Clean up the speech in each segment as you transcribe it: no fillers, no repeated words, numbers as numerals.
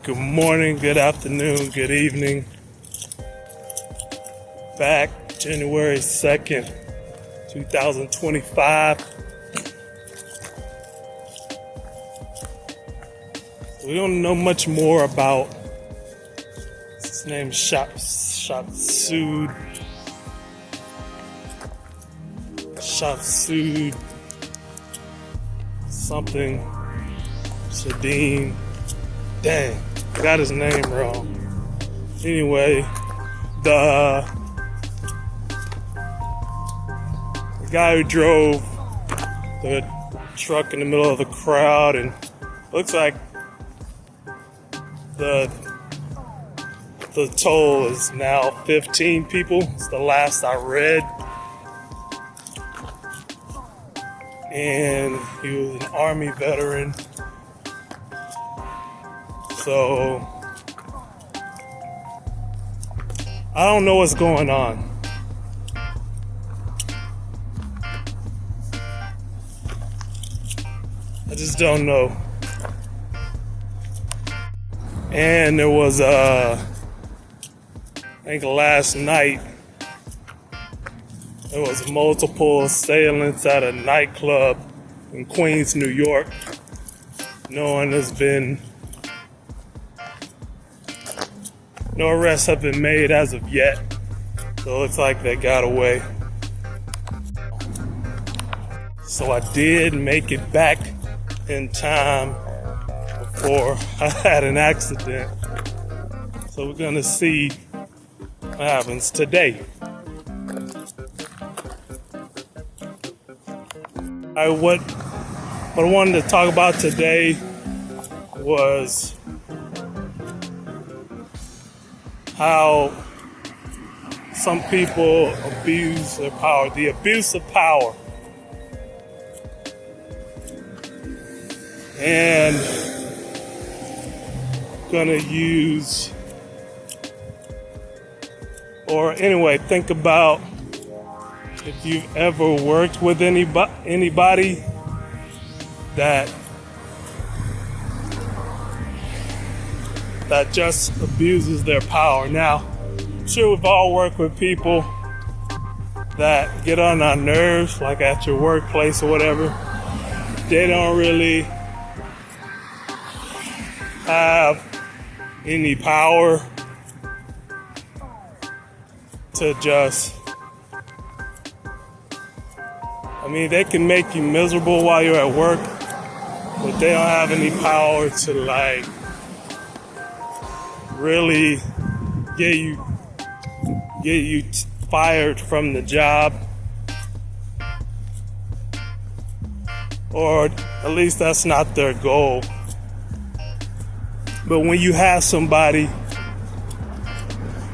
Good morning, good afternoon, good evening. Back January 2nd, 2025. We don't know much more about his name, Shapsud something Shadeen. Dang, I got his name wrong. Anyway, the guy who drove the truck in the middle of the crowd, and looks like the toll is now 15 people. It's the last I read. And he was an Army veteran. So I don't know what's going on. I just don't know. And there was I think last night there was multiple assailants at a nightclub in Queens, New York. No arrests have been made as of yet. So it looks like they got away. So I did make it back in time before I had an accident. So we're gonna see what happens today. What I wanted to talk about today was how some people abuse their power, the abuse of power. And gonna use, or anyway, think about if you've ever worked with anybody that just abuses their power. Now, I'm sure we've all worked with people that get on our nerves, like at your workplace or whatever. They don't really have any power to just, they can make you miserable while you're at work, but they don't have any power to really get you fired from the job, or at least that's not their goal. But when you have somebody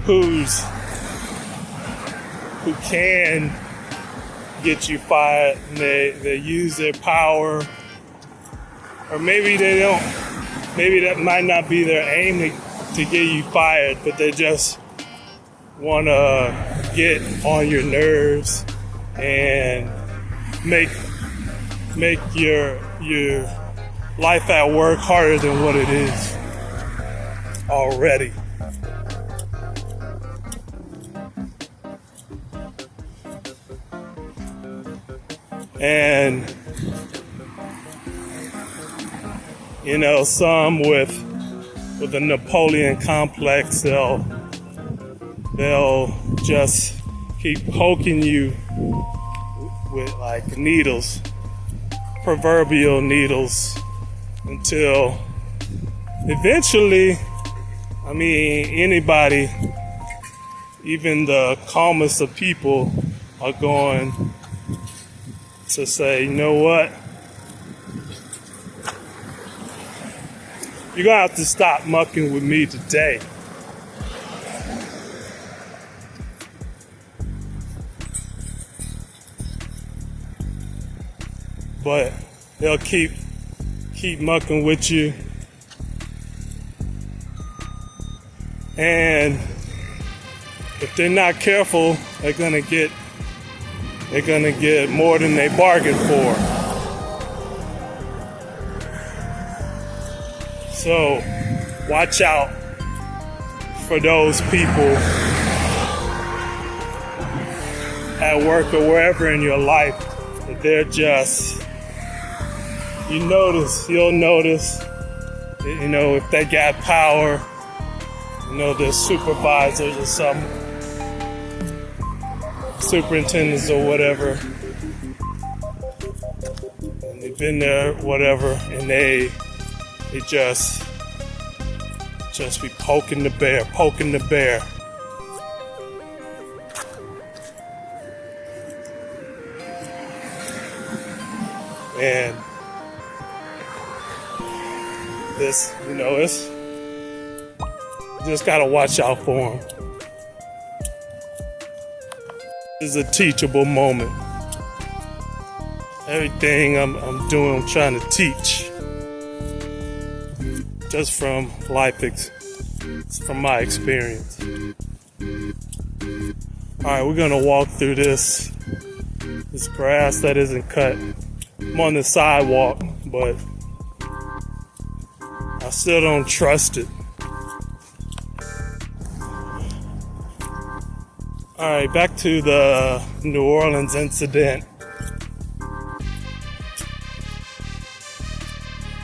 who can get you fired, and they use their power, or maybe they don't, maybe that might not be their aim to get you fired, but they just want to get on your nerves and make your life at work harder than what it is already. And some with a Napoleon complex, they'll just keep poking you with like needles, proverbial needles, until eventually, anybody, even the calmest of people, are going to say, you know what? You're gonna have to stop mucking with me today. But they'll keep mucking with you. And if they're not careful, they're gonna get more than they bargained for. So watch out for those people at work or wherever in your life that they're just, you'll notice, if they got power, they're supervisors or something, superintendents or whatever, and they've been there, whatever, and they just be poking the bear. And this, it's just gotta watch out for them. This is a teachable moment. Everything I'm doing, I'm trying to teach. Just from from my experience. Alright, we're gonna walk through this grass that isn't cut. I'm on the sidewalk, but I still don't trust it. Alright, back to the New Orleans incident.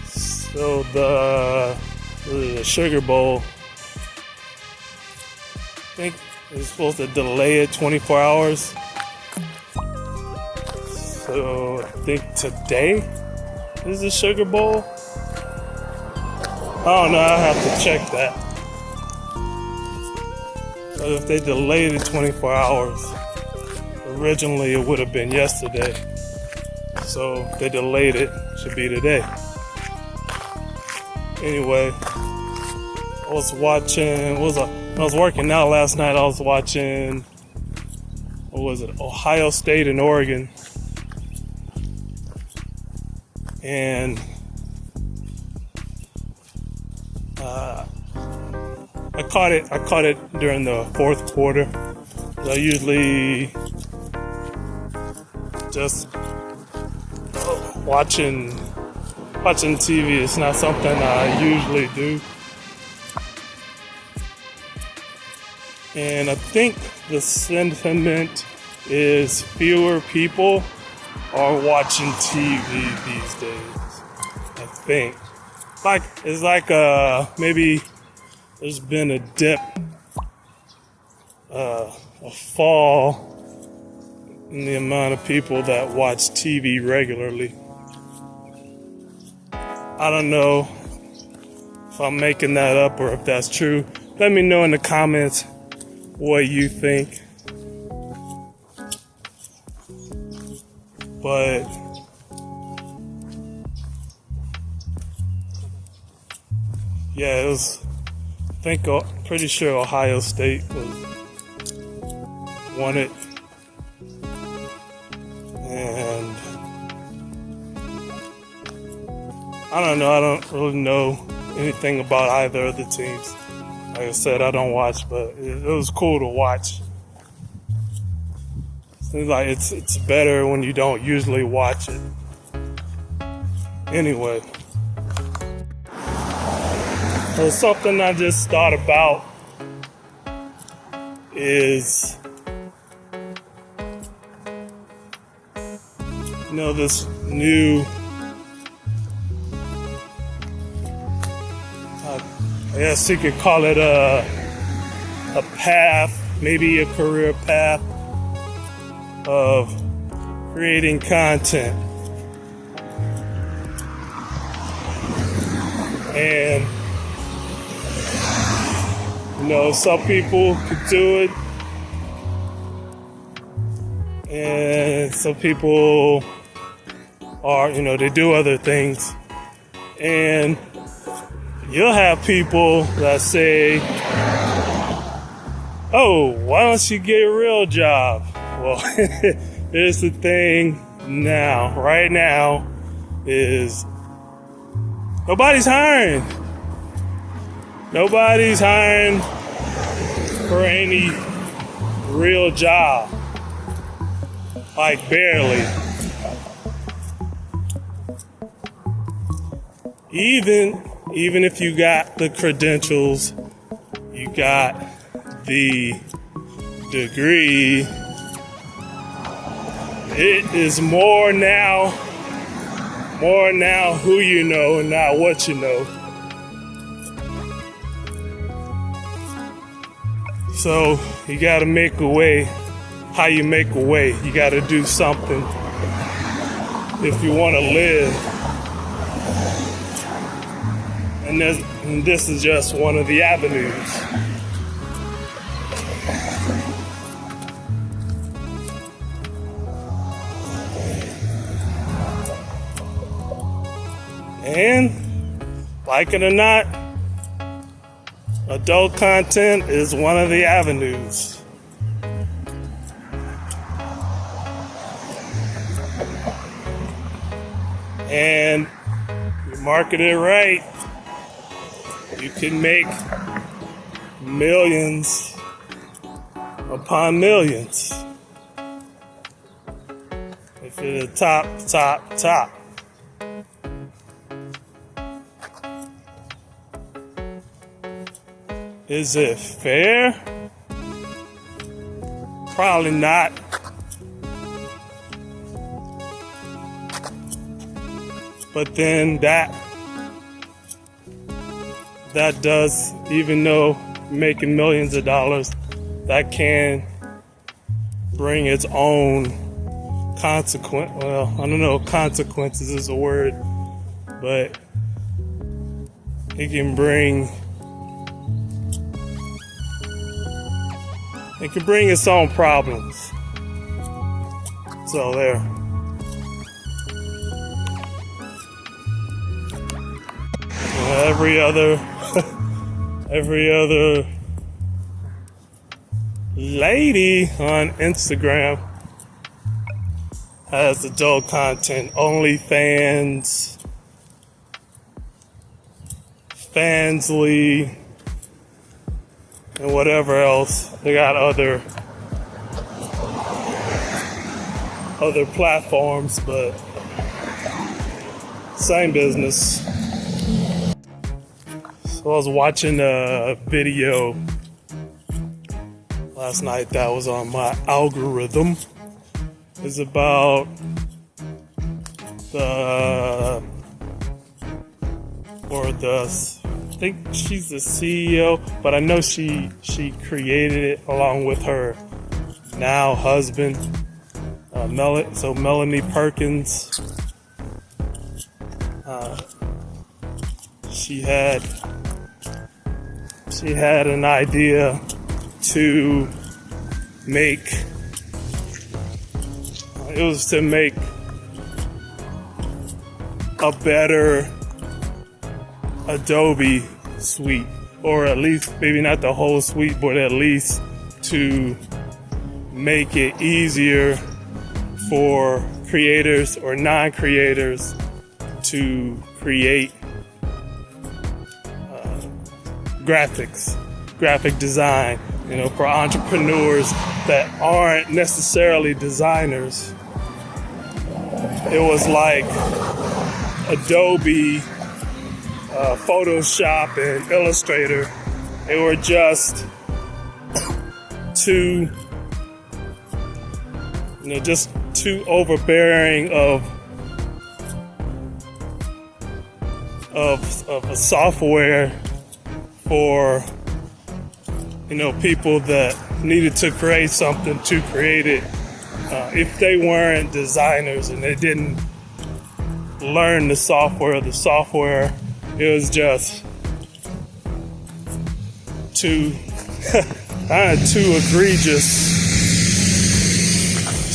So the Sugar Bowl, I think it's supposed to delay it 24 hours. So I think today is the Sugar Bowl. I don't know, I'll have to check that. But if they delayed it 24 hours, originally it would have been yesterday. So if they delayed it, it should be today. Anyway, I was working out last night. I was watching, Ohio State and Oregon. And I caught it during the fourth quarter. I usually just watching TV. It's not something I usually do. And I think the sentiment is fewer people are watching TV these days. I think. It's like maybe there's been a dip, a fall in the amount of people that watch TV regularly. I don't know if I'm making that up or if that's true. Let me know in the comments what you think. But yeah, it was, pretty sure Ohio State won it. And I don't know. I don't really know anything about either of the teams. Like I said, I don't watch, but it was cool to watch. Seems like it's better when you don't usually watch it. Anyway, so something I just thought about is, this new, I guess you could call it a path, maybe a career path of creating content. And, some people could do it, and some people are, they do other things. And you'll have people that say, oh, why don't you get a real job? Well, here's the thing right now, is nobody's hiring. Nobody's hiring for any real job. Like, barely. Even even if you got the credentials, you got the degree, it is more now who you know and not what you know. So you gotta make a way. How you make a way? You gotta do something if you wanna live. And this is just one of the avenues. And, like it or not, adult content is one of the avenues. And you market it right, you can make millions upon millions. If you're the top. Is it fair? Probably not. But then that does, even though making millions of dollars, that can bring its own consequence. Well, I don't know if consequences is a word, but it can bring its own problems. So there. Every other lady on Instagram has adult content. OnlyFans, Fansly, and whatever else. They got other platforms, but same business. So I was watching a video last night that was on my algorithm. It's about I think she's the CEO, but I know she created it along with her now husband, Melanie Perkins. She had an idea to make a better Adobe suite, or at least maybe not the whole suite, but at least to make it easier for creators or non-creators to create graphic design, for entrepreneurs that aren't necessarily designers. It was like Adobe, Photoshop, and Illustrator. They were just too overbearing of a software for people that needed to create something to create it. If they weren't designers and they didn't learn the software, it was just too egregious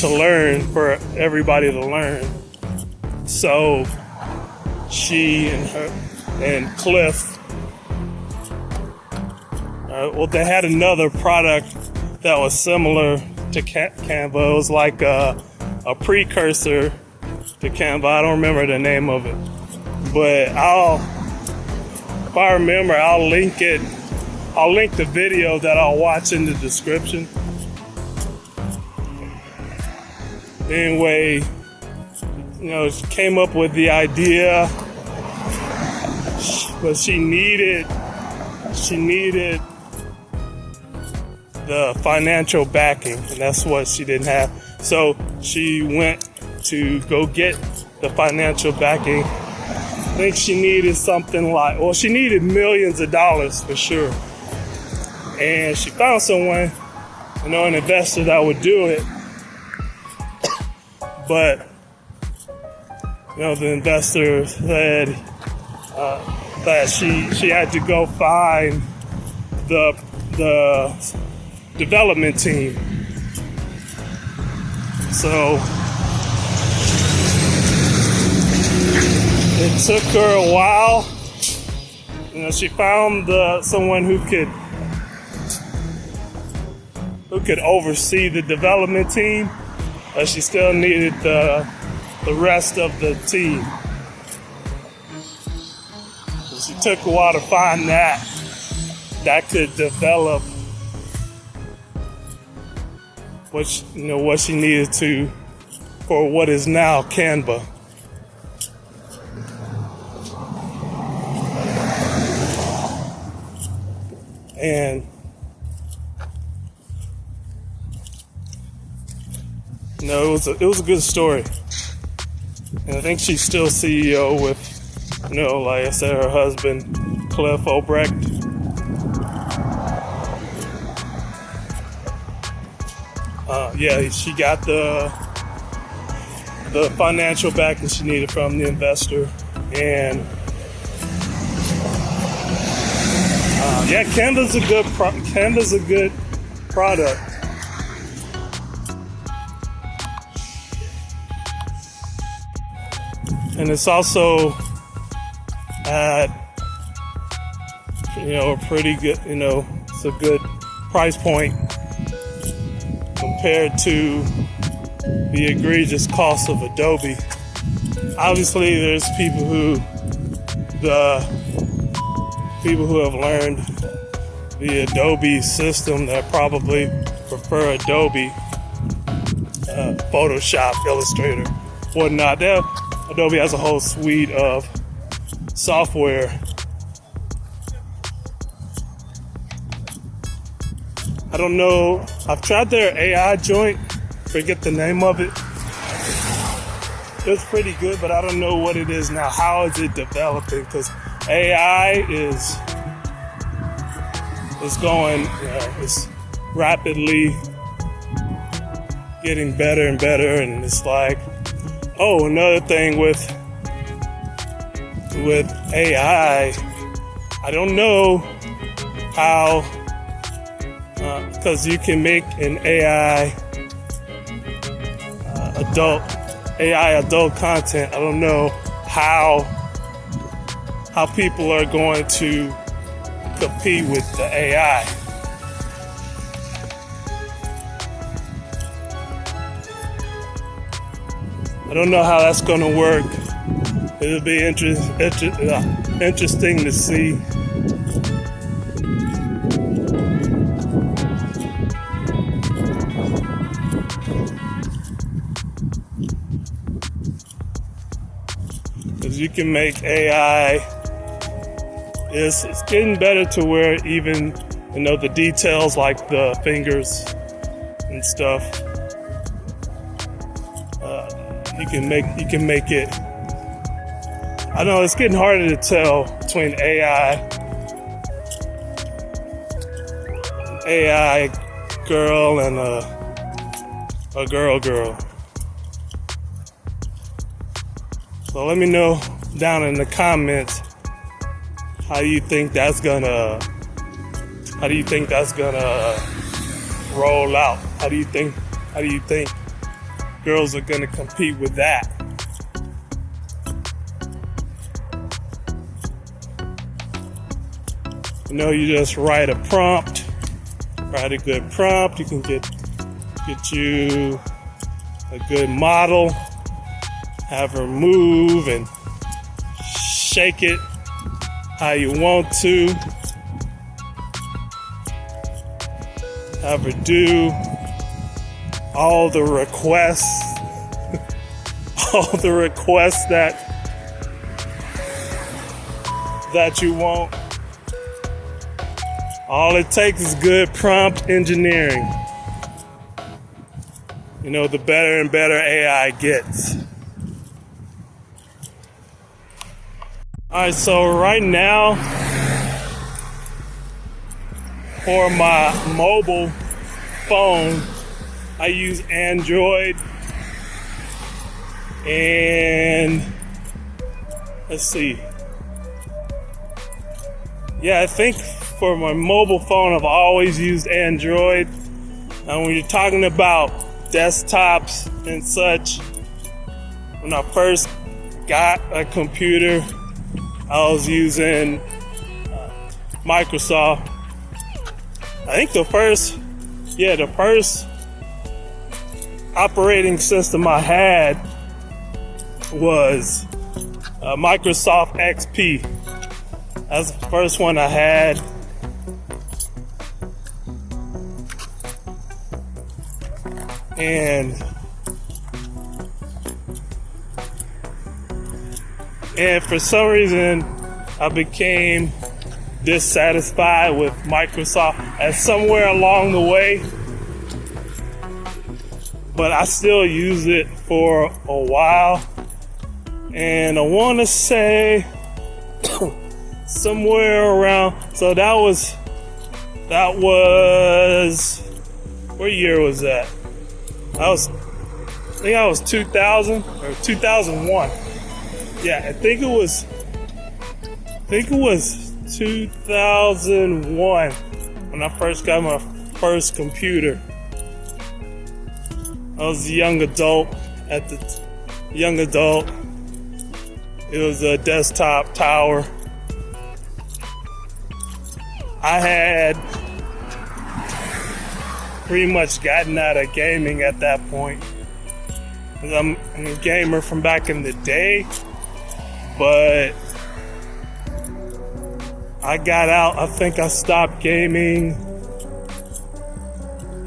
to learn for everybody to learn. So she and Cliff, they had another product that was similar to Canva. It was like a precursor to Canva. I don't remember the name of it, but if I remember, I'll link it. I'll link the video that I'll watch in the description. Anyway, she came up with the idea. but she needed the financial backing, and that's what she didn't have. So she went to go get the financial backing. I think she needed something like, well, she needed millions of dollars for sure. And she found someone, an investor that would do it. But, the investor said that she had to go find the development team. So it took her a while. She found someone who could oversee the development team, but she still needed the rest of the team. So she took a while to find that could develop what she needed to for what is now Canva. And it was a good story. And I think she's still CEO with, like I said, her husband, Cliff Obrecht. She got the financial backing she needed from the investor. And Canva's a good product. And it's also at, a pretty good, it's a good price point compared to the egregious cost of Adobe. Obviously, there's people who have learned the Adobe system that probably prefer Adobe, Photoshop, Illustrator, whatnot. Adobe has a whole suite of software. I don't know. I've tried their AI joint. Forget the name of it. It's pretty good, but I don't know what it is now. How is it developing? Because AI is going, it's rapidly getting better and better, and it's like, another thing with AI, I don't know how, because you can make an AI adult content. I don't know how people are going to compete with the AI. I don't know how that's going to work. It'll be interesting to see. Because you can make AI, it's getting better to where even, the details like the fingers and stuff, you can make it. I know it's getting harder to tell between AI girl and a girl. So let me know down in the comments how do you think that's gonna roll out? How do you think girls are gonna compete with that? You just write a good prompt, you can get you a good model, have her move and shake it how you want to, have her do all the requests that you want. All it takes is good prompt engineering. You know, the better and better AI gets. Alright, so right now, for my mobile phone, I use Android. And let's see. Yeah, I think for my mobile phone, I've always used Android. And when you're talking about desktops and such, when I first got a computer, I was using Microsoft. I think the first operating system I had was Microsoft XP. That's the first one I had. And for some reason, I became dissatisfied with Microsoft at somewhere along the way. But I still use it for a while. And I want to say somewhere around, so that was, what year was that? I think I was 2000 or 2001. Yeah, I think it was 2001 when I first got my first computer. I was a young adult. It was a desktop tower. I had pretty much gotten out of gaming at that point. I'm a gamer from back in the day, but I got out. I think I stopped gaming.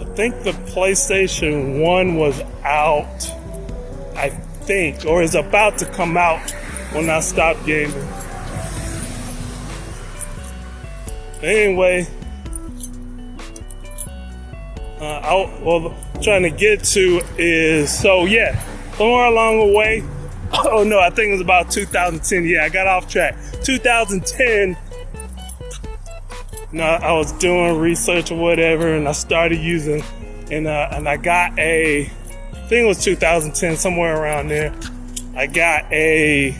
I think the PlayStation 1 was out, I think, or is about to come out when I stopped gaming. Anyway, trying to get to is, so yeah, somewhere along the way, oh no, I think it was about 2010. Yeah, I got off track. 2010, I was doing research or whatever, and I started using, and I got I think it was 2010, somewhere around there. I got a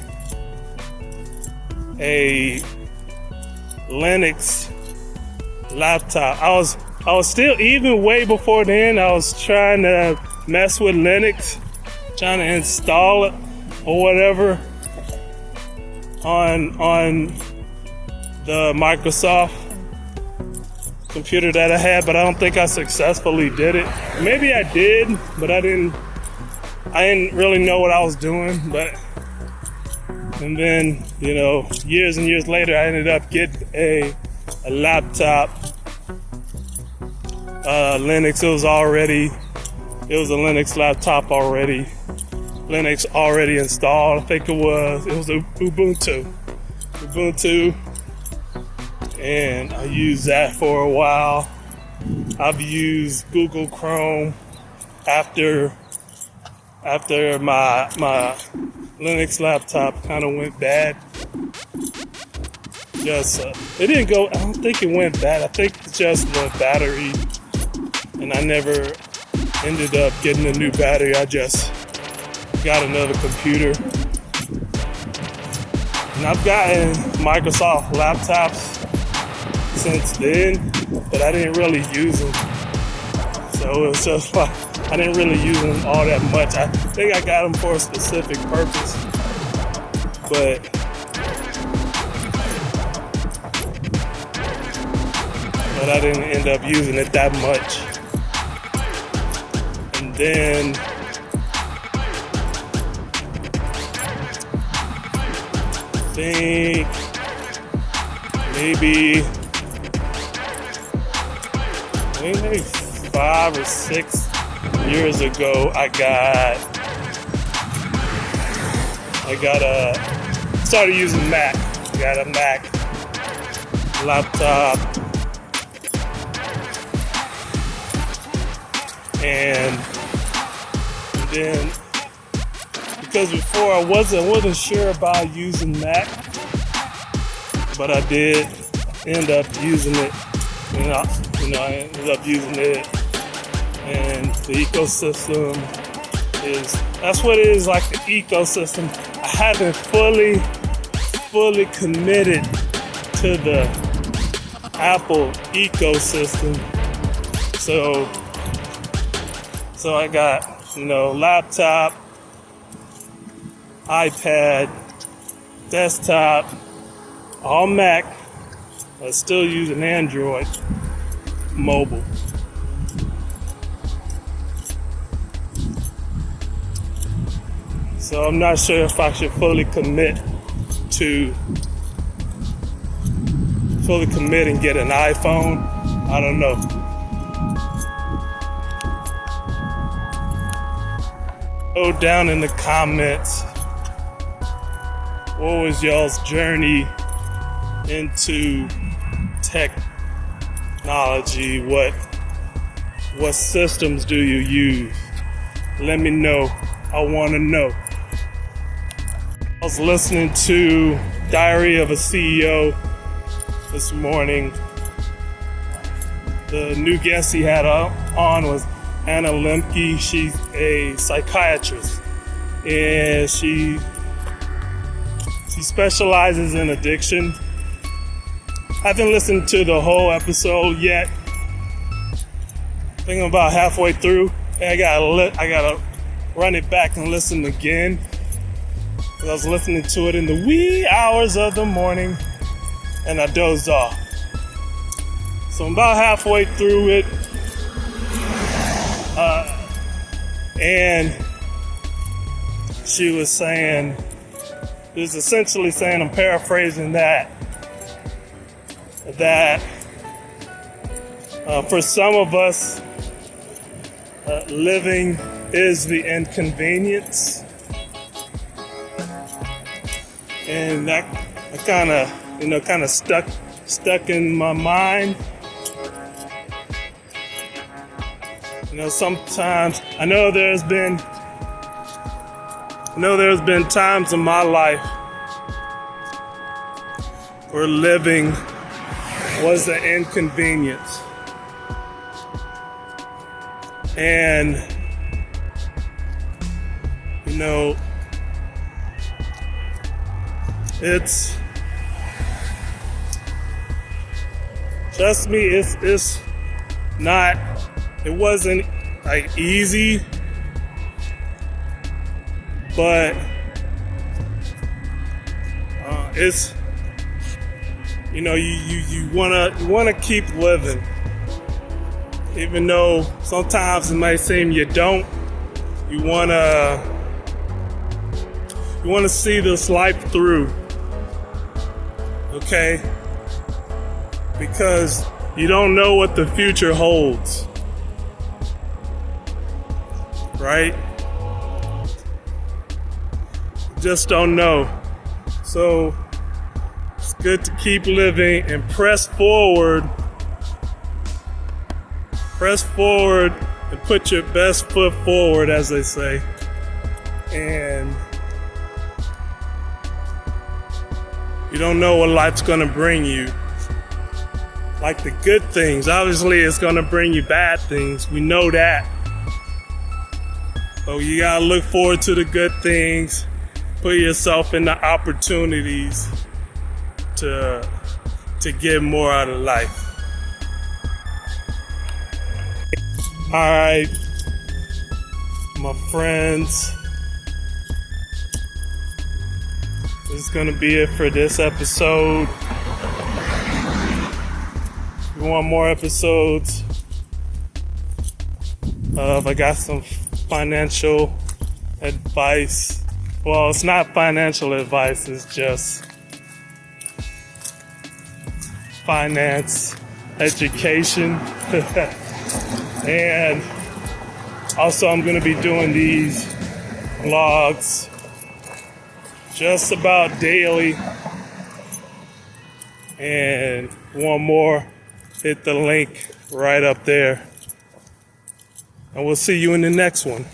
Linux laptop. I was still, even way before then, I was trying to mess with Linux, trying to install it or whatever on the Microsoft computer that I had, but I don't think I successfully did it. Maybe I did, but I didn't really know what I was doing. And then, years and years later, I ended up getting a laptop. Linux, it was a Linux laptop already. Linux already installed. I think it was Ubuntu. And I used that for a while. I've used Google Chrome after my Linux laptop kind of went bad. It didn't go, I don't think it went bad. I think it's just the battery. And I never ended up getting a new battery. I just got another computer. And I've gotten Microsoft laptops since then, but I didn't really use them. So it was just like, I didn't really use them all that much. I think I got them for a specific purpose, but I didn't end up using it that much. And then I think maybe 5 or 6 years ago, I started using Mac. I got a Mac. laptop, and then because before I wasn't sure about using Mac, but I did end up using it. I ended up using it, and the ecosystem that's what it is, like the ecosystem. I haven't fully committed to the Apple ecosystem, so I got laptop, iPad, desktop, all Mac. I still use an Android mobile. So I'm not sure if I should fully commit and get an iPhone. I don't know. Go down in the comments, what was y'all's journey into technology? What systems do you use? Let me know. I want to know. I was listening to Diary of a CEO this morning. The new guest he had on was Anna Lemke. She's a psychiatrist, and she specializes in addiction. I haven't listened to the whole episode yet. I think I'm about halfway through. And I gotta run it back and listen again. I was listening to it in the wee hours of the morning, and I dozed off. So I'm about halfway through it, and she was essentially saying, I'm paraphrasing that for some of us, living is the inconvenience. And that kind of stuck in my mind. Sometimes I know there's been times in my life where living was an inconvenience. And it's, trust me, it's not, it wasn't like easy, but it's, you wanna keep living, even though sometimes it might seem you don't. You wanna see this life through, okay? Because you don't know what the future holds, right? Just don't know. So it's good to keep living and press forward and put your best foot forward, as they say. And you don't know what life's gonna bring you. Like the good things, obviously it's gonna bring you bad things. We know that. So you gotta look forward to the good things. Put yourself in the opportunities to get more out of life. All right, my friends, this is gonna be it for this episode. If you want more episodes, I got some financial advice. Well, it's not financial advice, it's just finance education. And also I'm going to be doing these vlogs just about daily. and want more, hit the link right up there. And we'll see you in the next one.